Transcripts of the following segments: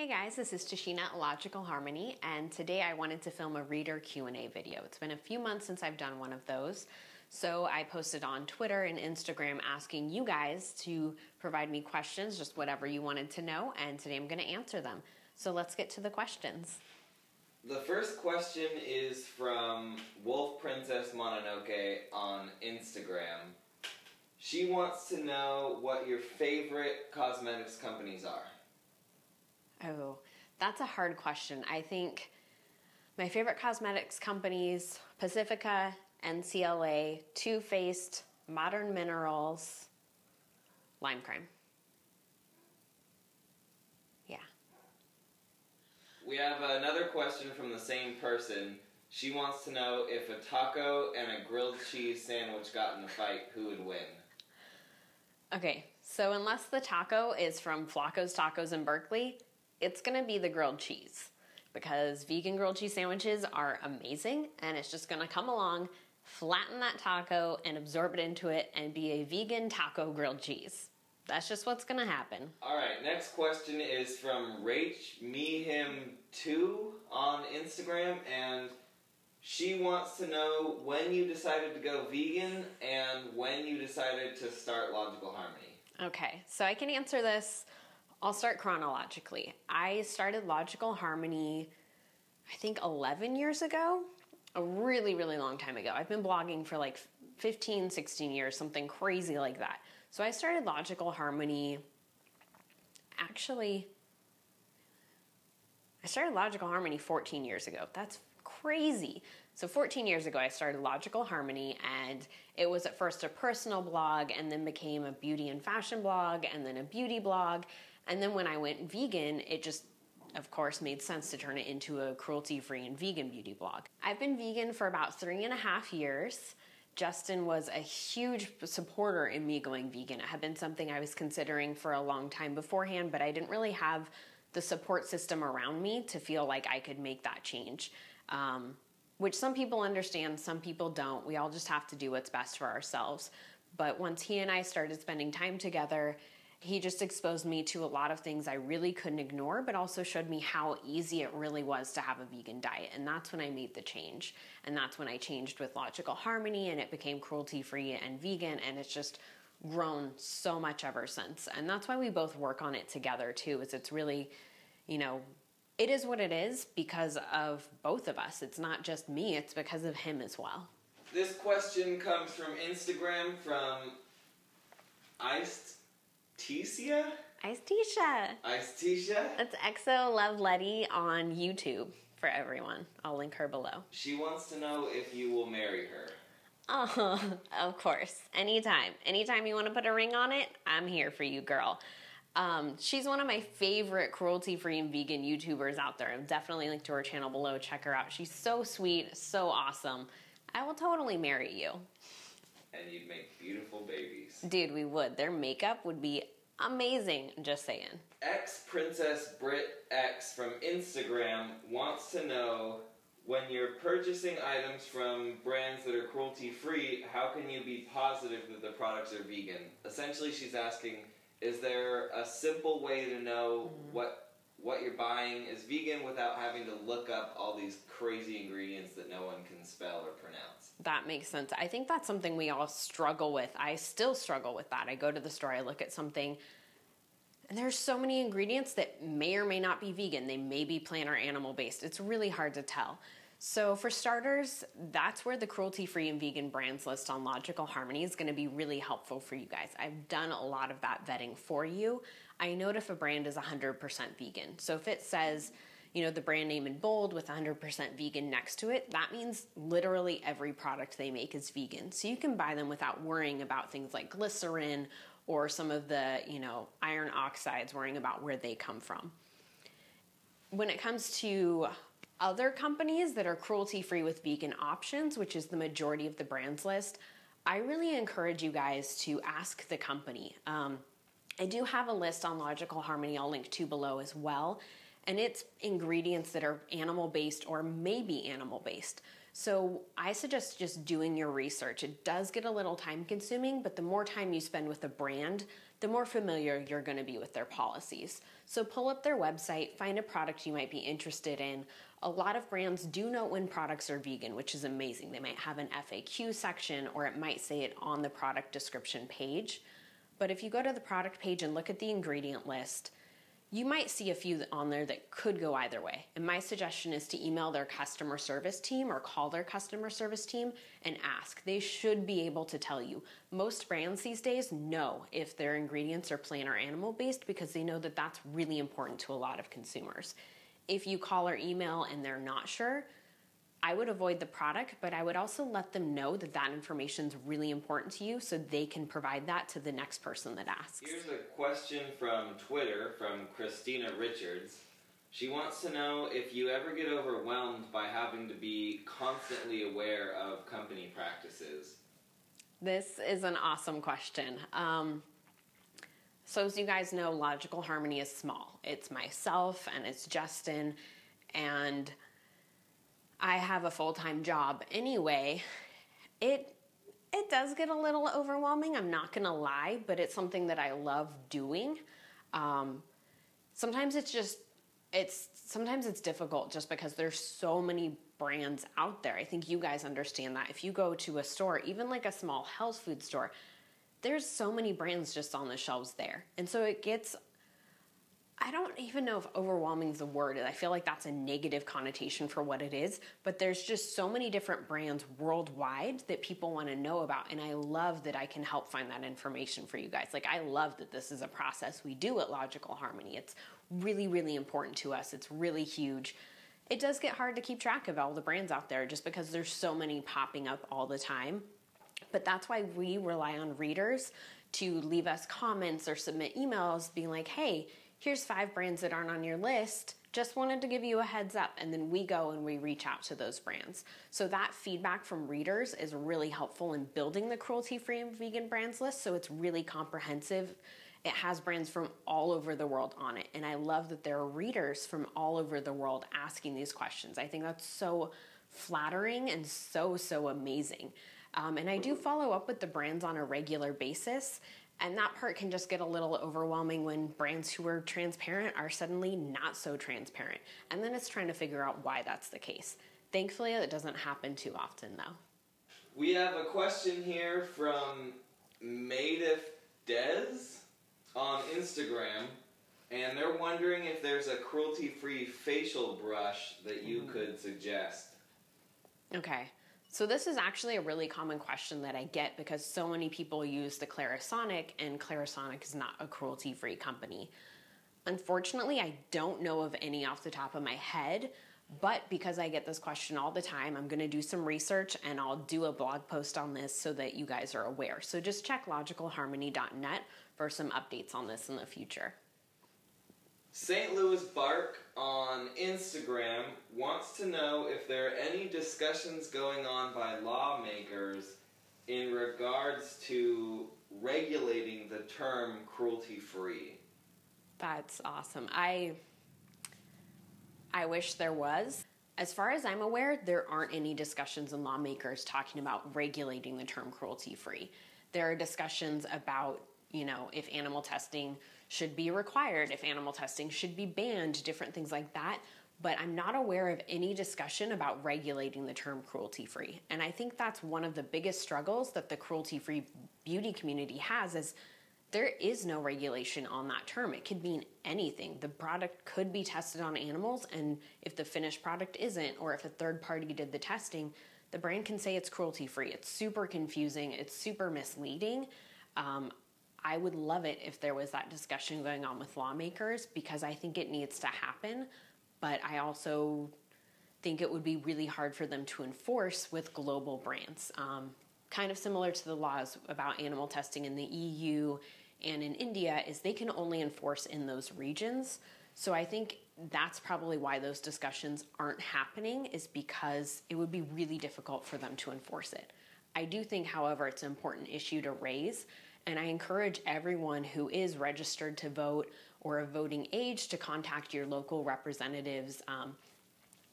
Hey guys, this is Tashina at Logical Harmony, and today I wanted to film a reader Q&A video. It's been a few months since I've done one of those, so I posted on Twitter and Instagram asking you guys to provide me questions, just whatever you wanted to know, and today I'm going to answer them. So let's get to the questions. The first question is from Wolf Princess Mononoke on Instagram. She wants to know what your favorite cosmetics companies are. Oh, that's a hard question. I think my favorite cosmetics companies, Pacifica, NCLA, Too Faced, Modern Minerals, Lime Crime. Yeah. We have another question from the same person. She wants to know if a taco and a grilled cheese sandwich got in a fight, who would win? Okay, so unless the taco is from Flacco's Tacos in Berkeley, it's gonna be the grilled cheese, because vegan grilled cheese sandwiches are amazing, and it's just gonna come along, flatten that taco, and absorb it into it, and be a vegan taco grilled cheese. That's just what's gonna happen. Alright, next question is from RachMeHim2 on Instagram, and she wants to know when you decided to go vegan and when you decided to start Logical Harmony. Okay, so I can answer this. I'll start chronologically. I started Logical Harmony, I think 11 years ago, a really, really long time ago. I've been blogging for like 15, 16 years, something crazy like that. So I started Logical Harmony, actually, I started Logical Harmony 14 years ago. That's crazy. So 14 years ago, I started Logical Harmony, and it was at first a personal blog and then became a beauty and fashion blog and then a beauty blog. And then when I went vegan, it just, of course, made sense to turn it into a cruelty-free and vegan beauty blog. I've been vegan for about 3.5 years. Justin was a huge supporter in me going vegan. It had been something I was considering for a long time beforehand, but I didn't really have the support system around me to feel like I could make that change. Which some people understand, some people don't. We all just have to do what's best for ourselves. But once he and I started spending time together, he just exposed me to a lot of things I really couldn't ignore, but also showed me how easy it really was to have a vegan diet. And that's when I made the change. And that's when I changed with Logical Harmony, and it became cruelty-free and vegan, and it's just grown so much ever since. And that's why we both work on it together too, is it's really, you know, it is what it is because of both of us. It's not just me, it's because of him as well. This question comes from Instagram from Iced Tisha? Ice-Tisha. Ice-Tisha? That's EXO Love Letty on YouTube for everyone. I'll link her below. She wants to know if you will marry her. Oh, of course. Anytime. Anytime you want to put a ring on it, I'm here for you, girl. She's one of my favorite cruelty-free and vegan YouTubers out there. I'll definitely link to her channel below. Check her out. She's so sweet, so awesome. I will totally marry you. And you'd make beautiful babies. Dude, we would. Their makeup would be amazing, just saying. Ex-Princess Brit X from Instagram wants to know, when you're purchasing items from brands that are cruelty-free, how can you be positive that the products are vegan? Essentially, she's asking, is there a simple way to know what you're buying is vegan without having to look up all these crazy ingredients that no one can spell or pronounce? That makes sense. I think that's something we all struggle with. I still struggle with that. I go to the store, I look at something, and there's so many ingredients that may or may not be vegan. They may be plant or animal based. It's really hard to tell. So for starters, that's where the cruelty-free and vegan brands list on Logical Harmony is going to be really helpful for you guys. I've done a lot of that vetting for you. I know if a brand is 100% vegan. So if it says, you know, the brand name in bold with 100% vegan next to it, that means literally every product they make is vegan. So you can buy them without worrying about things like glycerin or some of the, you know, iron oxides, worrying about where they come from. When it comes to other companies that are cruelty-free with vegan options, which is the majority of the brands list, I really encourage you guys to ask the company. I do have a list on Logical Harmony I'll link to below as well, and it's ingredients that are animal-based or maybe animal-based. So I suggest just doing your research. It does get a little time consuming, but the more time you spend with a brand, the more familiar you're going to be with their policies. So pull up their website, find a product you might be interested in. A lot of brands do note when products are vegan, which is amazing. They might have an FAQ section, or it might say it on the product description page. But if you go to the product page and look at the ingredient list, you might see a few on there that could go either way. And my suggestion is to email their customer service team or call their customer service team and ask. They should be able to tell you. Most brands these days know if their ingredients are plant or animal based because they know that that's really important to a lot of consumers. If you call or email and they're not sure, I would avoid the product, but I would also let them know that that information is really important to you so they can provide that to the next person that asks. Here's a question from Twitter from Christina Richards. She wants to know if you ever get overwhelmed by having to be constantly aware of company practices. This is an awesome question. So as you guys know, Logical Harmony is small. It's myself and it's Justin, and I have a full-time job anyway. It does get a little overwhelming, I'm not gonna lie, but it's something that I love doing. Sometimes it's difficult just because there's so many brands out there. I think you guys understand that. If you go to a store, even like a small health food store, there's so many brands just on the shelves there. And so it gets, I don't even know if overwhelming is the word. I feel like that's a negative connotation for what it is, but there's just so many different brands worldwide that people want to know about. And I love that I can help find that information for you guys. Like, I love that this is a process we do at Logical Harmony. It's really, really important to us. It's really huge. It does get hard to keep track of all the brands out there just because there's so many popping up all the time. But that's why we rely on readers to leave us comments or submit emails being like, hey, here's 5 brands that aren't on your list. Just wanted to give you a heads up. And then we go and we reach out to those brands. So that feedback from readers is really helpful in building the cruelty-free and vegan brands list. So it's really comprehensive. It has brands from all over the world on it. And I love that there are readers from all over the world asking these questions. I think that's so flattering and so, so amazing. And I do follow up with the brands on a regular basis. And that part can just get a little overwhelming when brands who are transparent are suddenly not so transparent. And then it's trying to figure out why that's the case. Thankfully, it doesn't happen too often, though. We have a question here from Maidif Des on Instagram, and they're wondering if there's a cruelty-free facial brush that you could suggest. Okay. So this is actually a really common question that I get because so many people use the Clarisonic, and Clarisonic is not a cruelty-free company. Unfortunately, I don't know of any off the top of my head, but because I get this question all the time, I'm going to do some research and I'll do a blog post on this so that you guys are aware. So just check logicalharmony.net for some updates on this in the future. St. Louis Bark on Instagram wants to know if there are any discussions going on by lawmakers in regards to regulating the term cruelty-free. That's awesome. I wish there was. As far as I'm aware, there aren't any discussions in lawmakers talking about regulating the term cruelty-free. There are discussions about, if animal testing should be required, if animal testing should be banned, different things like that. But I'm not aware of any discussion about regulating the term cruelty-free. And I think that's one of the biggest struggles that the cruelty-free beauty community has is there is no regulation on that term. It could mean anything. The product could be tested on animals, and if the finished product isn't, or if a third party did the testing, the brand can say it's cruelty-free. It's super confusing. It's super misleading. I would love it if there was that discussion going on with lawmakers because I think it needs to happen, but I also think it would be really hard for them to enforce with global brands. Kind of similar to the laws about animal testing in the EU and in India is they can only enforce in those regions. So I think that's probably why those discussions aren't happening is because it would be really difficult for them to enforce it. I do think, however, it's an important issue to raise. And I encourage everyone who is registered to vote or of voting age to contact your local representatives,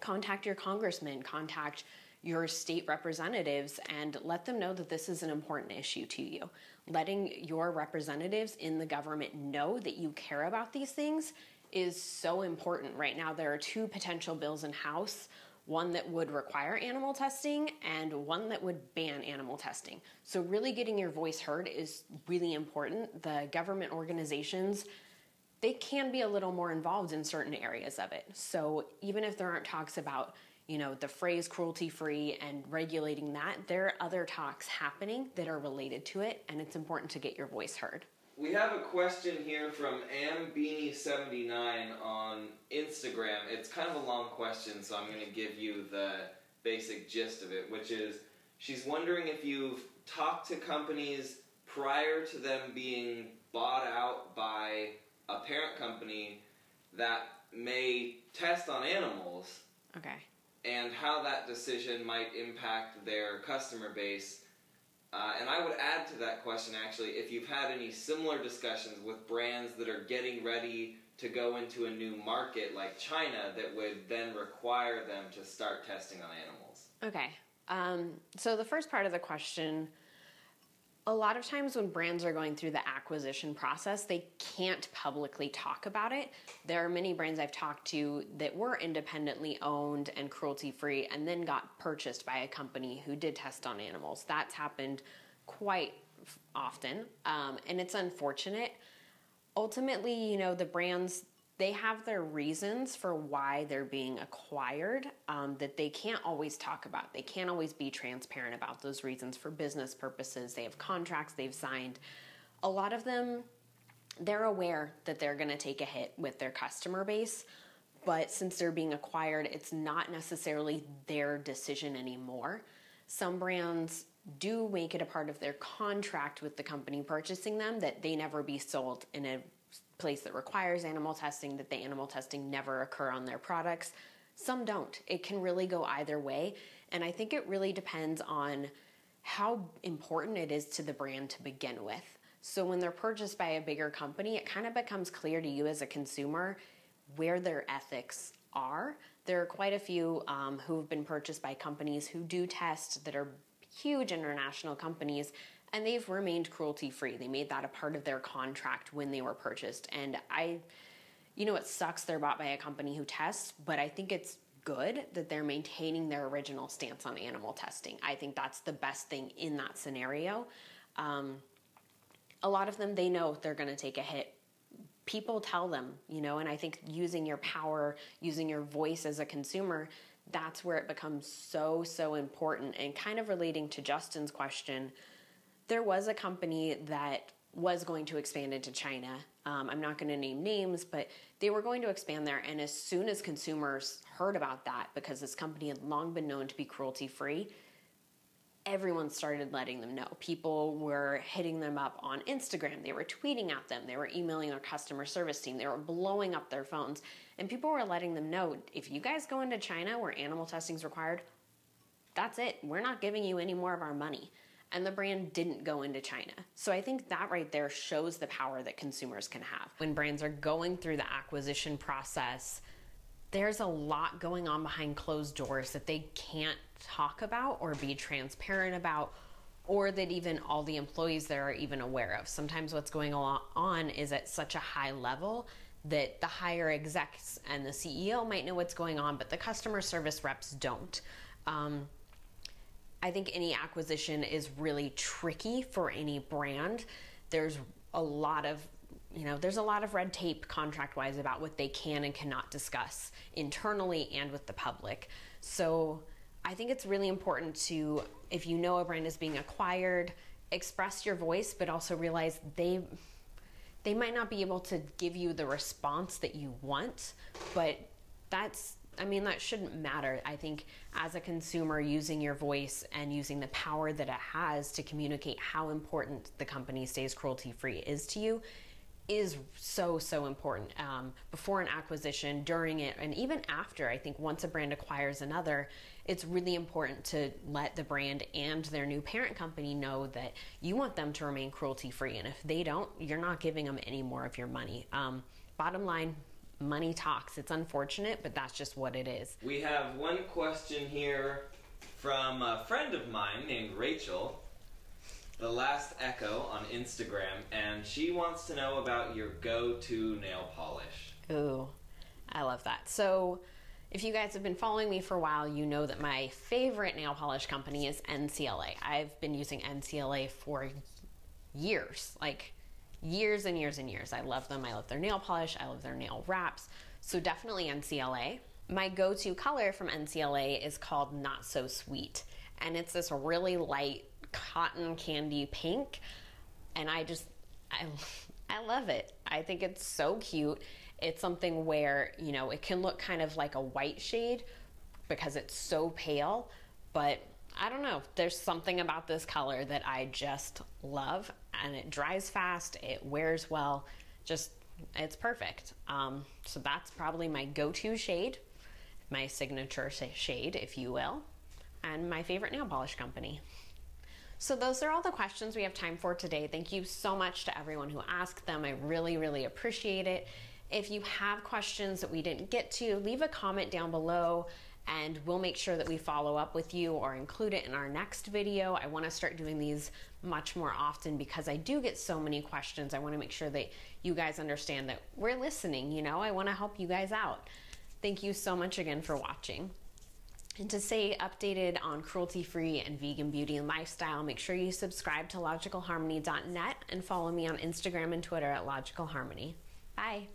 contact your congressman, contact your state representatives and let them know that this is an important issue to you. Letting your representatives in the government know that you care about these things is so important. Right now, there are 2 potential bills in House, one that would require animal testing and one that would ban animal testing. So really getting your voice heard is really important. The government organizations, they can be a little more involved in certain areas of it. So even if there aren't talks about, the phrase cruelty-free and regulating that, there are other talks happening that are related to it, and it's important to get your voice heard. We have a question here from Ann B79 on Instagram. It's kind of a long question, so I'm going to give you the basic gist of it, which is she's wondering if you've talked to companies prior to them being bought out by a parent company that may test on animals. Okay. And how that decision might impact their customer base. And I would add to that question, actually, if you've had any similar discussions with brands that are getting ready to go into a new market like China that would then require them to start testing on animals. Okay. So the first part of the question, a lot of times when brands are going through the acquisition process, they can't publicly talk about it. There are many brands I've talked to that were independently owned and cruelty-free and then got purchased by a company who did test on animals. That's happened quite often, and it's unfortunate. Ultimately, the brands, they have their reasons for why they're being acquired that they can't always talk about. They can't always be transparent about those reasons for business purposes. They have contracts they've signed. A lot of them, they're aware that they're going to take a hit with their customer base, but since they're being acquired, it's not necessarily their decision anymore. Some brands do make it a part of their contract with the company purchasing them that they never be sold in a place that requires animal testing, that the animal testing never occur on their products. Some don't. It can really go either way. And I think it really depends on how important it is to the brand to begin with. So when they're purchased by a bigger company, it kind of becomes clear to you as a consumer where their ethics are. There are quite a few who have been purchased by companies who do test that are huge international companies, and they've remained cruelty-free. They made that a part of their contract when they were purchased. And it sucks they're bought by a company who tests, but I think it's good that they're maintaining their original stance on animal testing. I think that's the best thing in that scenario. A lot of them, they know they're going to take a hit. People tell them, and I think using your power, using your voice as a consumer, that's where it becomes so, so important. And kind of relating to Justin's question, there was a company that was going to expand into China. I'm not going to name names, but they were going to expand there. And as soon as consumers heard about that, because this company had long been known to be cruelty-free, everyone started letting them know. People were hitting them up on Instagram. They were tweeting at them. They were emailing their customer service team. They were blowing up their phones. And people were letting them know, if you guys go into China where animal testing is required, that's it. We're not giving you any more of our money. And the brand didn't go into China. So I think that right there shows the power that consumers can have. When brands are going through the acquisition process, there's a lot going on behind closed doors that they can't talk about or be transparent about, or that even all the employees there are even aware of. Sometimes what's going on is at such a high level that the higher execs and the CEO might know what's going on, but the customer service reps don't. I think any acquisition is really tricky for any brand. There's a lot of red tape contract-wise about what they can and cannot discuss internally and with the public. So I think it's really important to, if you know a brand is being acquired, express your voice, but also realize they might not be able to give you the response that you want, but that shouldn't matter. I think as a consumer, using your voice and using the power that it has to communicate how important the company stays cruelty-free is to you is so, so important. Before an acquisition, during it, and even after. I think once a brand acquires another, it's really important to let the brand and their new parent company know that you want them to remain cruelty-free. And if they don't, you're not giving them any more of your money. Bottom line, money talks. It's unfortunate, but that's just what it is. We have one question here from a friend of mine named Rachel, The Last Echo on Instagram, and she wants to know about your go-to nail polish. Ooh, I love that. So if you guys have been following me for a while, you know that my favorite nail polish company is NCLA. I've been using NCLA for years, like years and years and years. I love them. I love their nail polish. I love their nail wraps. So definitely NCLA. My go-to color from NCLA is called Not So Sweet. And it's this really light cotton candy pink. And I love it. I think it's so cute. It's something where, you know, it can look kind of like a white shade because it's so pale, but I don't know. There's something about this color that I just love, and it dries fast, it wears well, just, it's perfect. So that's probably my go-to shade, my signature shade, if you will, and my favorite nail polish company. So those are all the questions we have time for today. Thank you so much to everyone who asked them. I really, really appreciate it. If you have questions that we didn't get to, leave a comment down below and we'll make sure that we follow up with you or include it in our next video. I want to start doing these much more often because I do get so many questions. I want to make sure that you guys understand that we're listening, you know, I want to help you guys out. Thank you so much again for watching. And to stay updated on cruelty-free and vegan beauty and lifestyle, make sure you subscribe to logicalharmony.net and follow me on Instagram and Twitter at logicalharmony. Bye.